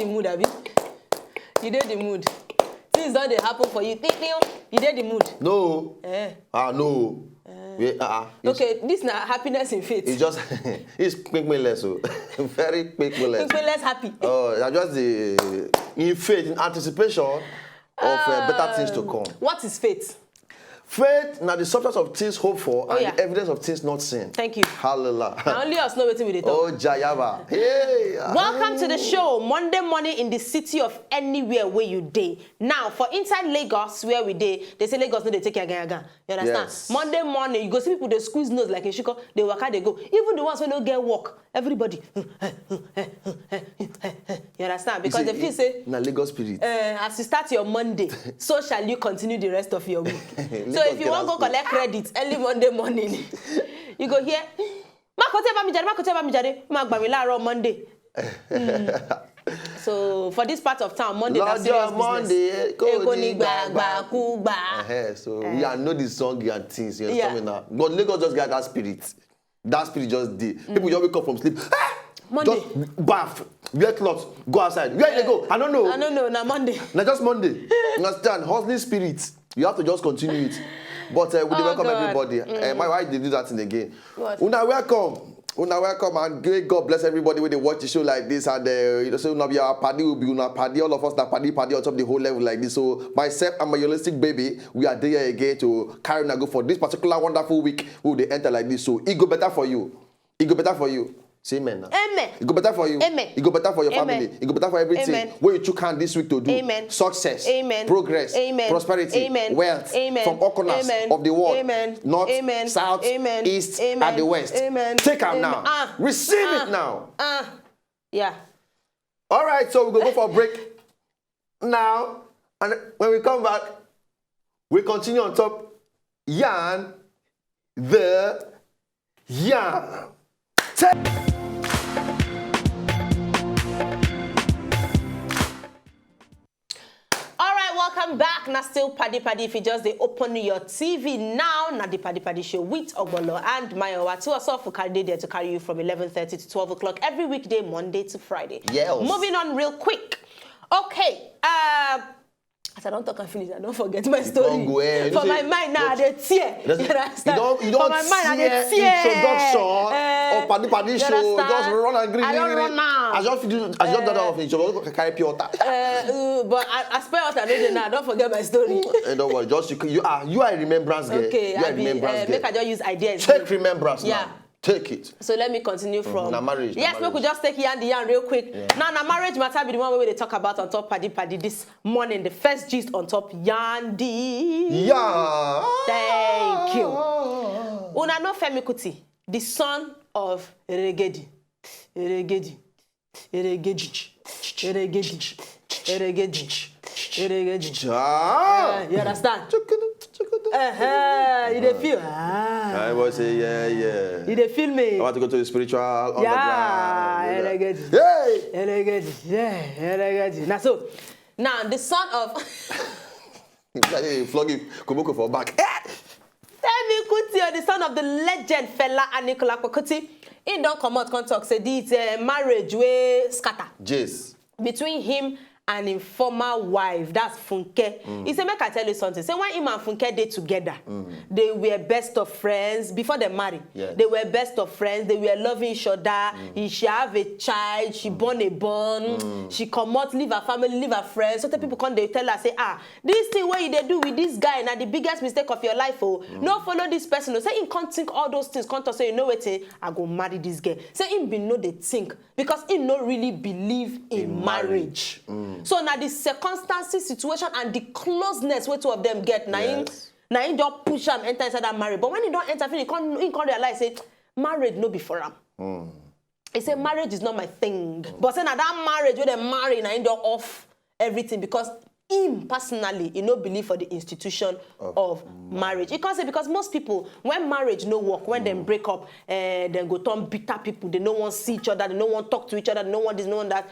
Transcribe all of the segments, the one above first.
the mood, Abi. You did the mood. Things don't they happen for you. You did the mood. No. No. Okay, this now happiness in faith. It's just it's quick me less, so very quick me less. Less happy. I just the in faith, in anticipation of better things to come. What is faith? Faith, now the substance of things hoped for and the evidence of things not seen. Thank you. Hallelujah. Now only us know what we talk. Oh, Jayaba. Hey. Welcome to the show, Monday morning in the city of anywhere where you day. Now, for inside Lagos, where we day, they say Lagos no they take again. You understand? Yes. Monday morning, you go see people they squeeze nose like in Chico, they work out, they go. Even the ones who don't get work, everybody. You understand? Because they feel say na Lagos spirit. as you start your Monday, so shall you continue the rest of your week. So if you want to go collect credit early Monday morning, you go here. Monday. So for this part of town, Monday is serious Monday, business. So we know the song and things. You understand me now? But Lagos just get that spirit. That spirit just did. People just wake up from sleep. Monday. Just bath, wear clothes, go outside. Where you go? I don't know. Now Monday. Now just Monday. You understand? Hustling spirit. You have to just continue it. But we welcome everybody. My wife did do that thing again. What? Una welcome and great God bless everybody when they watch the show like this and so una be our party will be una party all of us that party on top the whole level like this. So myself and my holistic baby, we are there again to carry on go for this particular wonderful week. We will enter like this. So it go better for you. It go better for you. Say amen now. Amen. It go better for you. Amen. It go better for your Amen. family. It go better for everything. Amen. What you took hand this week to do. Amen. Success. Amen. Progress. Amen. Prosperity. Amen. Wealth. Amen. From all corners Amen. of the world. Amen. North, Amen. south, Amen. east, Amen. and the west. Amen. Take them Amen. now. Receive it now. Yeah. All right, so we're going to go for a break now. And when we come back, we continue on top. Yarn the yarn. Welcome back. Now still Paddy. If you just they open your TV now, now the Paddy show with Ogbolo and Mayowa. Two us off for carry there to carry you from 11:30 to 12 o'clock every weekday, Monday to Friday. Yes. Moving on real quick. Okay. As I don't talk and finish, I don't forget my story. For my mind now, the tear. You don't for my mind, introduction of Paddy show. Just run and green. I don't run now. I just done that off in Jobo carry pure water. But I spell out another now. Don't forget my story. Don't worry. Just you are a remembrance girl. Okay, you are a remembrance girl. Make I just use ideas. Take remembrance now. Take it. So let me continue from marriage. Yes, we could just take yarn real quick. Yeah. Now, marriage matter be the one where they talk about on top Paddy this morning. The first gist on top Yandi. Yeah. Thank you. Una no Femi Kuti, the son of Eregedi. You understand? You dey feel? I was say yeah. You dey feel me? I want to go to the spiritual underground. Eregedi. Now the son of flog him Koboko for back. Femi Kuti, the son of the legend Fela Anikulapo Kuti, he don't come out come talk say this marriage way scatter. Yes. Between him and his former wife, that's Funke. He said, make I tell you something. Say when him and Funke did together, they were best of friends before they married. Yes. They were best of friends. They were loving each other. She have a child. She born a born. She come out, leave her family, leave her friends. So the people come, they tell her, say, this thing what you they do with this guy, now the biggest mistake of your life. Oh, no follow this person. No, say him can't think all those things. Can't say, you know what? I go marry this guy. Say him be no they think because he no really believe in marriage. So now the circumstances, situation, and the closeness where two of them get, now him just push him enter inside that marriage. But when he don't enter, he can't realize say marriage no be for him. He say marriage is not my thing. But say now that marriage where they marry, now he don't off everything because him personally, he no believe for the institution of marriage. You can't say because most people, when marriage no work, when they break up, then go turn bitter people. They no want to see each other. They no want to talk to each other. They no want this, no want that.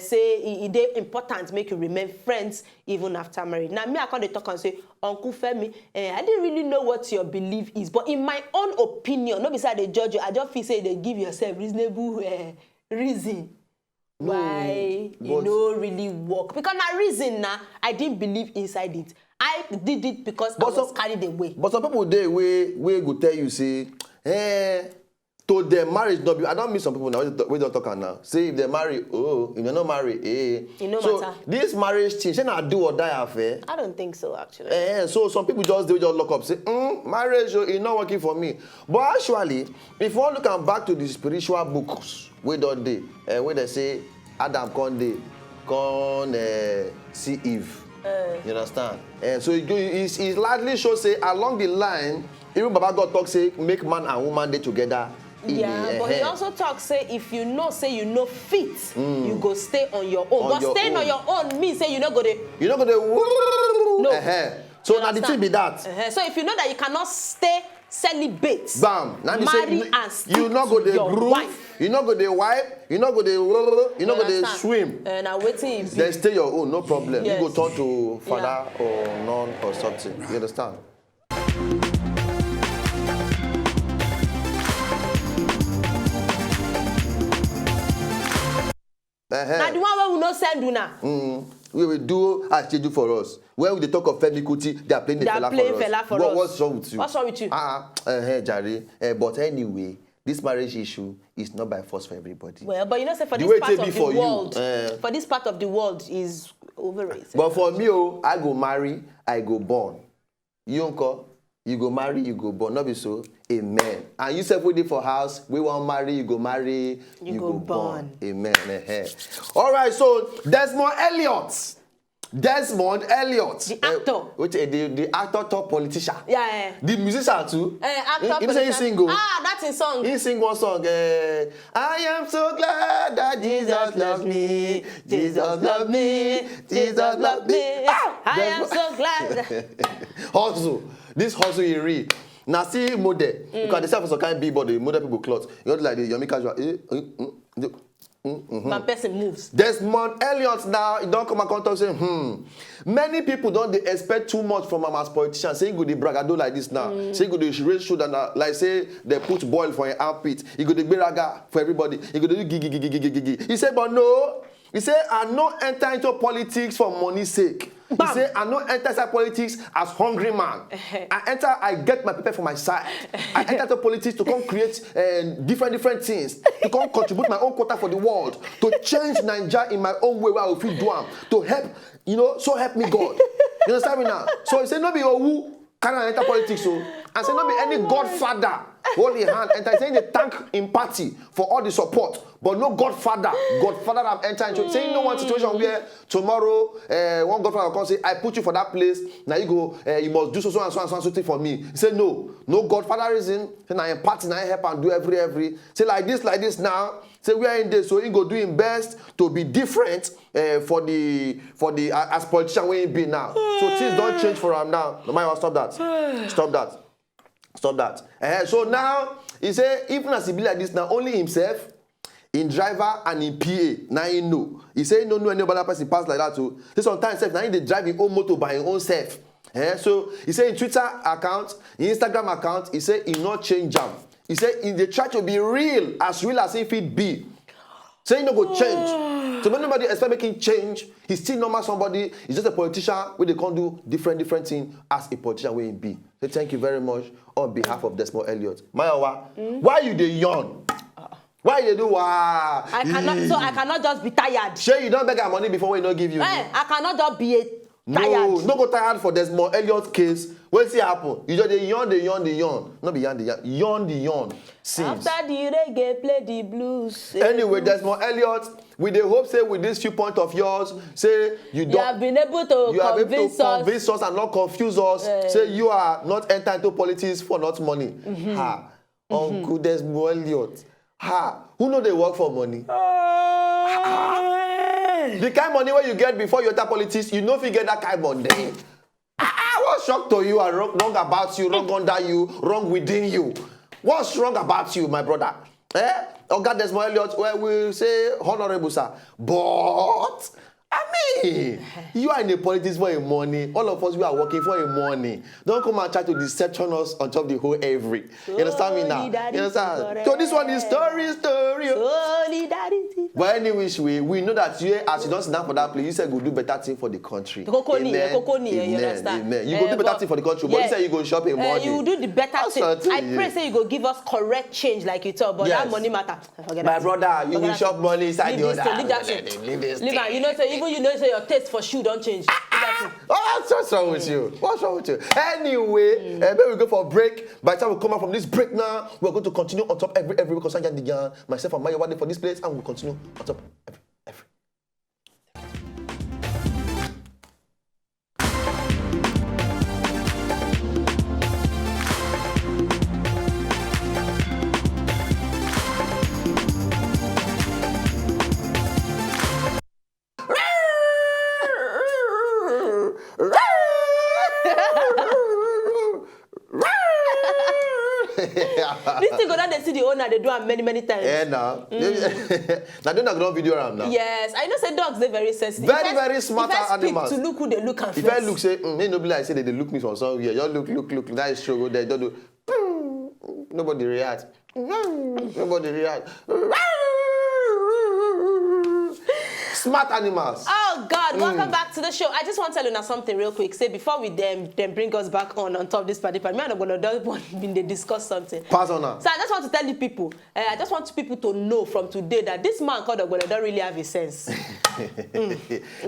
Say it important make you remain friends even after marriage. Now me, I can't talk and say, Uncle Femi, I didn't really know what your belief is, but in my own opinion, not beside they judge you, I just feel say they give yourself reasonable reason why you no really work. Because my reason now, I didn't believe inside it. I did it because I was carried away. But some people they way go tell you say, to their marriage not be. I don't mean some people now. We don't talk now. Say if they marry, oh, if they not marry, You know so matter. this marriage thing, should not do or die affair. I don't think so actually. So some people just lock up, say, marriage is not working for me. But actually, if you want to come back to the spiritual books, where they say Adam con see Eve. You understand? And so it's likely shows say along the line, even Baba God talk say make man and woman dey together. Yeah, but he also talk say if you know fit, you go stay on your own. But staying on your own means say you not go to. You not go to. No. So now the thing be that. So if you know that you cannot stay celibate, bam. Now marry and stick you not go to your groove, wife. you not go to wipe, you not go to you not go to swim. Now waiting. Then stay your own, no problem. Yes. You go turn to father or nun or something. You understand? Now the one where we no send you now. We will do as they do for us. When we talk of Femi Kuti, they are playing the fella for us. What's wrong with you? What's wrong with you? Jare. But anyway, this marriage issue is not by force for everybody. Well, but you know, say for this part of the world, for this part of the world is overrated. But for me, I go marry, I go born. You uncle, you go marry, you go born. Not be so. Amen. And you say put it for house, we want marry, you go marry, you go born. Amen. All right, so Desmond Elliot. The actor. The actor top politician. Yeah. The musician too. Actor politician. He sing. That's his song. He sing one song. I am so glad that Jesus loves me. Jesus loves me. Jesus loves me. I am so glad. Hustle. This hustle he read. Now see model. Because they say for some kind of big body, model people clothes. You know like the Yomi casual. My person moves. Desmond Elliot now, he don't come and talk say, Many people don't they expect too much from him as politician. Say he go the bragado like this now. Say he go the raise shoulder now. Like say they put boil for an armpit. He go the braga for everybody. He go the gigi. He said, but no. He said, I not enter into politics for money's sake. Bam. He said, I not enter inside politics as hungry man. I get my people for my side. I enter into politics to come create different things, to come contribute my own quota for the world, to change Nigeria in my own way where I will feel do am, to help, so help me God. You understand me now? So he said, no be who can I enter politics, so and say not be any godfather hold your hand enter. He say they thank in party for all the support, but no godfather I'm entering into. Saying no one situation where tomorrow one godfather will come say I put you for that place, now you go you must do so and so thing for me. He say no godfather reason. Say now in party now help and do every say like this now. Say we are in this, so he go do his best to be different for the as politician where he be now. So things don't change for him now. No matter what, stop that. So now he say even as he be like this now, only himself, in driver and in PA. Now he know. He say he don't know any other person pass like that too. So sometimes now he dey drive his own motor by his own self. So he say in Twitter account, in Instagram account, he say he not change jam. He said in the try to be real as if it be. Saying no go change. So when nobody expect making change, he's still normal somebody. He's just a politician where they can't do different things as a politician where he be. So thank you very much on behalf of Desmond Elliot. Mayowa, why you dey yawn? Why you do wah? I cannot just be tired. Sure, you don't beg our money before we don't give you. I cannot just be tired. No go tired for Desmond Elliot case. What's it happen? You just yawn. Not be yawn. Seems. After the reggae, play the blues. Anyway, Desmond Elliot, we dey hope say with this few point of yours, say you have been able to convince us and not confuse us. Say you are not enter into politics for not money. Uncle Desmond Elliot. Who know they work for money? The kind of money where you get before you enter politics, you know if you get that kind of money. What's wrong to you and wrong about you, wrong under you, wrong within you? What's wrong about you, my brother? Oga Desmond Elliot, well, we say honorable, sir. But, I Money! You are in the politics for a money. All of us, we are working for a money. Don't come and try to deception us on top of the whole every. You understand me now? You understand? So this one is story. Solidarity. But any which way, we know that you, as you don't sit down for that place, you said go do better thing for the country. You understand? Amen. You go do better thing for the country, but you say you go shop in money. You do the better thing. I pray say you go give us correct change like you talk, but that money matter. My brother, you will shop money inside the other. Leave that. You know, so even say your taste for shoe don't change. What's wrong with you? What's wrong with you? Anyway, maybe we go for a break. By the time we come out from this break now, we're going to continue on top every week. Myself and Maya Wade for this place, and we'll continue on top every. This thing go down, they see the owner, they do it many times. Yeah, now. Now don't have video around now. Yes, I know say dogs, they're very sensitive. Very smart animals. To look who they look at. If I look, say, nobody like say they look me from somewhere. You look. That is true. They don't do. Nobody react. Nobody react. Smart animals. Oh God, welcome back to the show. I just want to tell you now something real quick. Say before we then bring us back on top of this party, me and I'm gonna they discuss something. Pass on now. So I just want to tell the people, I just want people to know from today that this man called Ogbono don't really have a sense.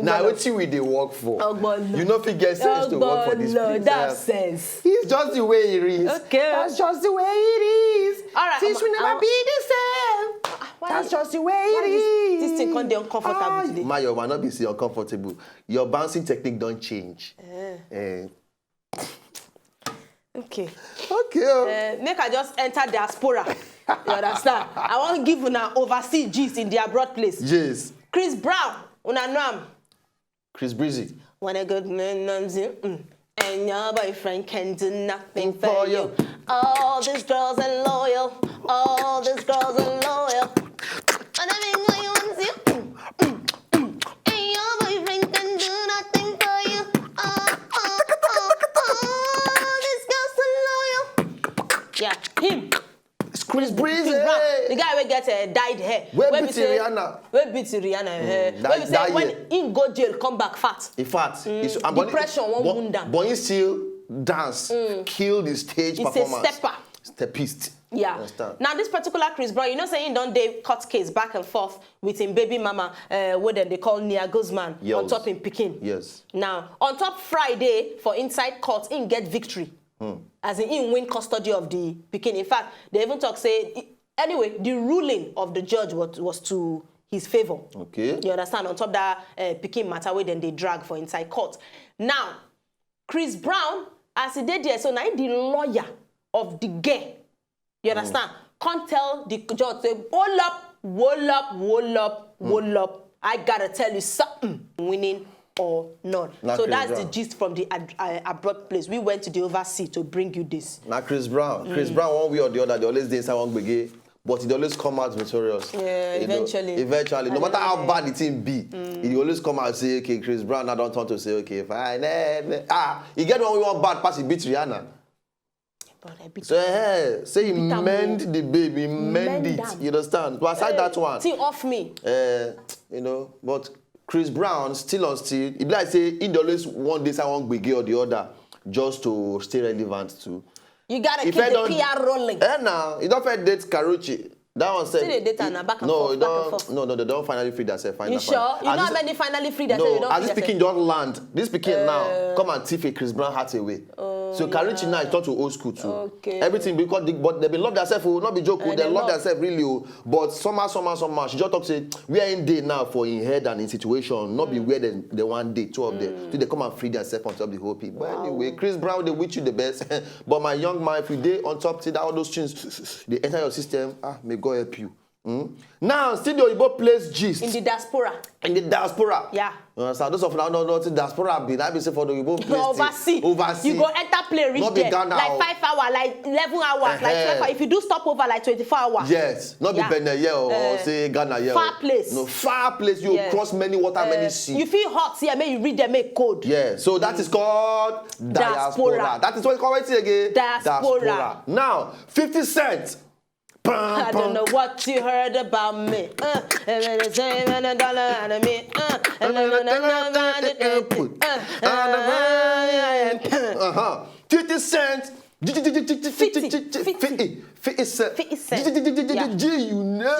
Now what you they work for? Ogbono. You know if he gets sense to work for this place. That sense. He's just the way he is. Okay. That's just the way it is. All right. Things will never be the same. That's just the way it is. This thing can't be uncomfortable today. Mayo might not be so uncomfortable. Your bouncing technique don't change. Okay. Make I just enter diaspora. You understand? I want to give una overseas gist in the abroad place. Yes. Chris Brown, una know him. Chris Breezy. When a good man knows you, and your boyfriend can do nothing for you. All these girls are loyal. All these girls are loyal. And everything you want you. And your boyfriend can do nothing for you. These girls are loyal. Yeah, him. It's Chris Breezy. The guy will get dyed hair. Where beat Rihanna? Where beat Rihanna hair? Where say when he go jail, come back fat. In fact, depression won't wound down. But he still dance, kill the stage performance. It's a stepper. Steppist. Yeah. Now this particular Chris Brown, you know, saying don't they cut case back and forth with him baby mama, what then they call Nia Guzman on top in Pekin. Yes. Now on top Friday for inside court, in get victory. As in win custody of the Pekin. In fact, they even talk say anyway, the ruling of the judge was to his favor. Okay. You understand? On top that Pekin matter where then they drag for inside court. Now, Chris Brown, as he did there, so now the lawyer of the girl, you understand? Can't tell the judge, say, hold up. I gotta tell you something, winning or not. So that's the gist from the abroad place. We went to the overseas to bring you this. Now Chris Brown. Chris Brown, one way or the other, they always did someone big, but he always come out victorious. Yeah, eventually. No matter how bad the team be, he always come out and say, okay, Chris Brown, I don't want to say, okay, fine. He get one we want bad pass, he beat Rihanna. So say he mend the baby, mend it. You understand? But aside that one, see off me. You know, but Chris Brown still on still. It be like say he always one day someone big or the other just to stay relevant too. You gotta keep the PR rolling. Now you don't find date Karuchi. That one said. See the data now back and forth. No, they don't finally free themselves. You sure? You know how many finally free themselves? No, as this speaking don't land. This speaking now come and thief a Chris Brown hat away. So Karuchi now is turned to old school too. Okay. Everything because they love themselves, will not be joking. They love themselves really. But somehow, she just talk say we are in day now for in head and in situation, not be where they one day, two of them. So they come and free themselves on top of the whole people. But anyway, Chris Brown, they wish you the best. But my young man, if you day on top, see that all those things, they enter your system. May God help you. Now, still the Oyibo plays gist. In the diaspora. In the diaspora. Yeah. You understand? Those of now don't know what the diaspora be. That be say for the Oyibo place. Overseas. You go enter play reach there. Ghana, like 5 hours, like 11 hours, like 12 hours. If you do stop over like 24 hours. Yes. Not be Benin here or say Ghana here. Far place. No, far place. You cross many water, many sea. You feel hot here, may you read them, make code. Yeah. So that is called diaspora. That is what call it again. Diaspora. Now, 50 cents. I don't know what you heard about me. Uh-huh. 50 cents. 50 cents. You know.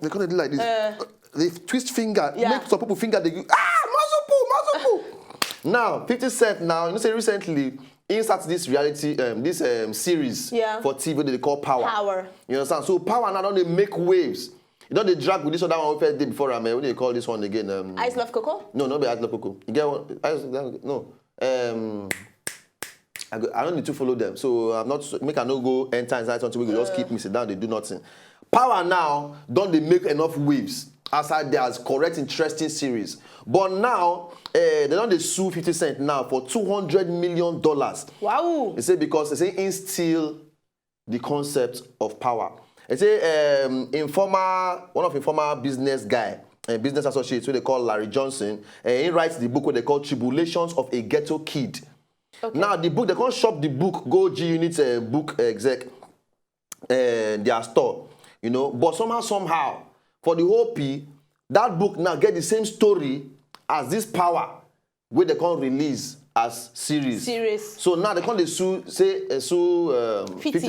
They kind of do like this. They twist finger. Yeah. Make some people finger. They go, muscle pull. Now, 50 Cent now, you know, say recently, insert this reality, series for TV they call Power. You understand? So Power now don't they make waves. You know they drag with this other one we first did before. What do you call this one again? Ice Love Coco? No, not be Ice Love Coco. You get one? No. I don't need to follow them. So I'm not make I no go enter inside something. We can just keep me sit down. They do nothing. Power now don't they make enough waves outside there's correct interesting series. But now they don't they sue 50 Cent now for $200 million. Wow. They say because they say instill the concept of power. They say one of informal business guy, business associates who they call Larry Johnson, he writes the book what they call Tribulations of a Ghetto Kid. Okay. Now the book, they can't shop the book, go G Unit book exec their store, you know. But somehow, for the whole P, that book now get the same story as this Power, where they can't release as series. So now they can't sue 50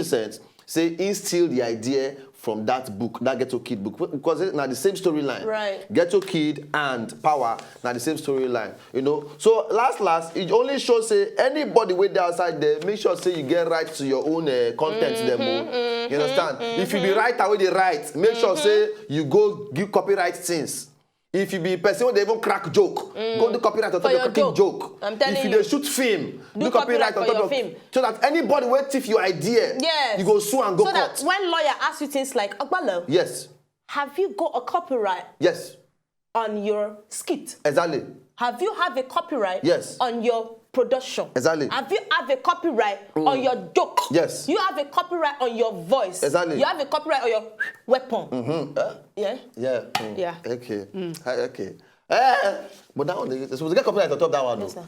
Cent, say instill the idea from that book, that Ghetto Kid book, because it's now the same storyline. Right. Ghetto Kid and Power, now the same storyline, you know. So last, it only shows say anybody way there outside there, make sure say you get right to your own content demo. You understand? If you be right away they write, make sure say you go give copyright things. If you be a person who they even crack joke, go do copyright on top of your cracking joke. I'm telling if you. They shoot film, do copyright on top of film. So that anybody will thief your idea, you go sue and go court. court. So that when lawyer asks you things like, Ogbalo, yes, have you got a copyright yes on your skit? Exactly. Have you have a copyright yes on your production? Exactly. Have you have a copyright on your joke? Yes. You have a copyright on your voice? Exactly. You have a copyright on your weapon? Yeah? Yeah. Yeah. Okay. Okay. But that one, they're supposed to get copyright on top of that one. Yes, sir.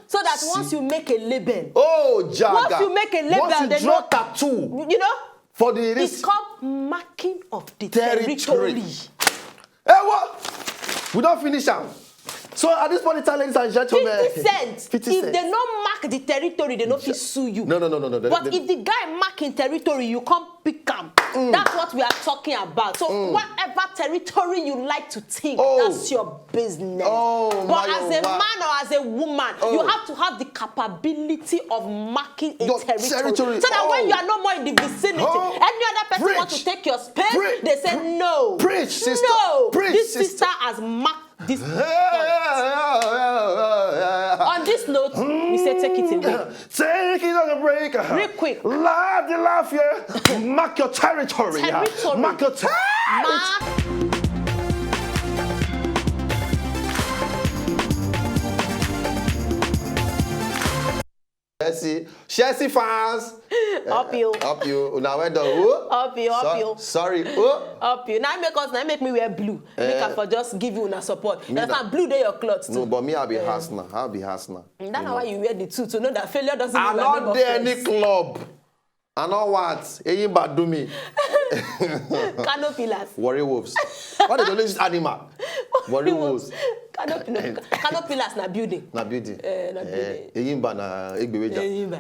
So that once you make a label. Oh, Jaga. Once you make a label, once you draw tattoo. You know? For the it's called marking of the territory. Hey, what? We don't finish now. So at this point in time, ladies and gentlemen, 50 cents. If they don't mark the territory, they don't sue you. No. But if the guy marking territory, you can't pick him. That's what we are talking about. So whatever territory you like to think, that's your business. But as a man or as a woman, you have to have the capability of marking a territory. So that when you are no more in the vicinity, any other person wants to take your space, they say no. Preach, sister. No. Preach, this sister has marked this. On this note, we say take it away. Take it on a break. Real quick. Laugh here. Mark your territory. Mark your territory. Chelsea fans. Up you. Now where the Up you. Sorry. Up you. Now make me wear blue. Make I for just give you una support. That's blue day your clothes too. No, but me I'll be Hasna. That's why you wear the two to know that failure doesn't mean I'm not there any club. I know what? Eyimba do me. Canopilas. Worry wolves. What is the latest animal? Worry wolves. Canopilas na building. Na building. Na building. Eyimba na egbeweja. Eyimba.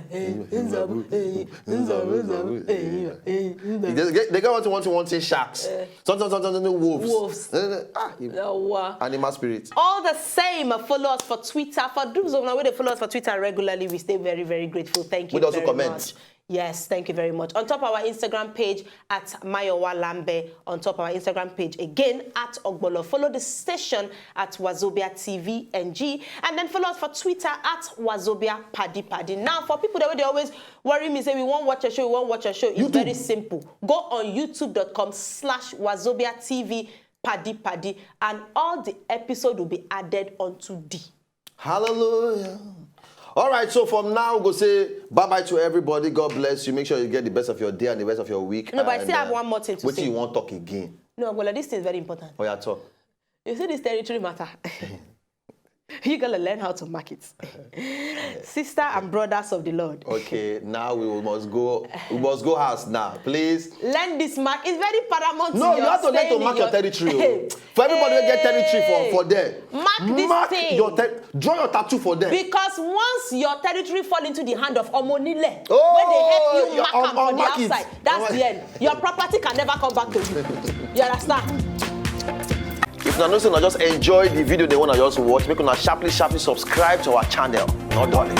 They got wanting sharks. Something wolves. Animal spirit. All the same, follow us for Twitter. For those of you who follow us for Twitter regularly, we stay very, very grateful. Thank you very much. Yes, thank you very much. On top of our Instagram page at Mayowa Lambe. On top of our Instagram page again at Ogbolo. Follow the station at Wazobia TV NG. And then follow us for Twitter at Wazobia Paddy Paddy. Now, for people that they always worry me, say we won't watch a show, we won't watch a show. It's very simple. Go on youtube.com/Wazobia TV Paddy Paddy. And all the episode will be added onto D. Hallelujah. All right, so from now, we'll say bye-bye to everybody. God bless you. Make sure you get the best of your day and the best of your week. No, but I still have one more thing to say. What do you want to talk again? No, well, this thing is very important. Oh, yeah, talk. You see this territory matter? You gotta learn how to mark it. Sister and brothers of the Lord. Okay, now we must go house now, please. Learn this mark. It's very paramount. No, you have to learn to mark your territory. For everybody who get territory for there. Mark this thing. Draw your tattoo for them. Because once your territory fall into the hand of Omonile, when they Oh, help you mark am from the outside, that's the end. Your property can never come back to you. You understand? If you know, just enjoy the video they want to just watch, make una sharply subscribe to our channel. Not darling.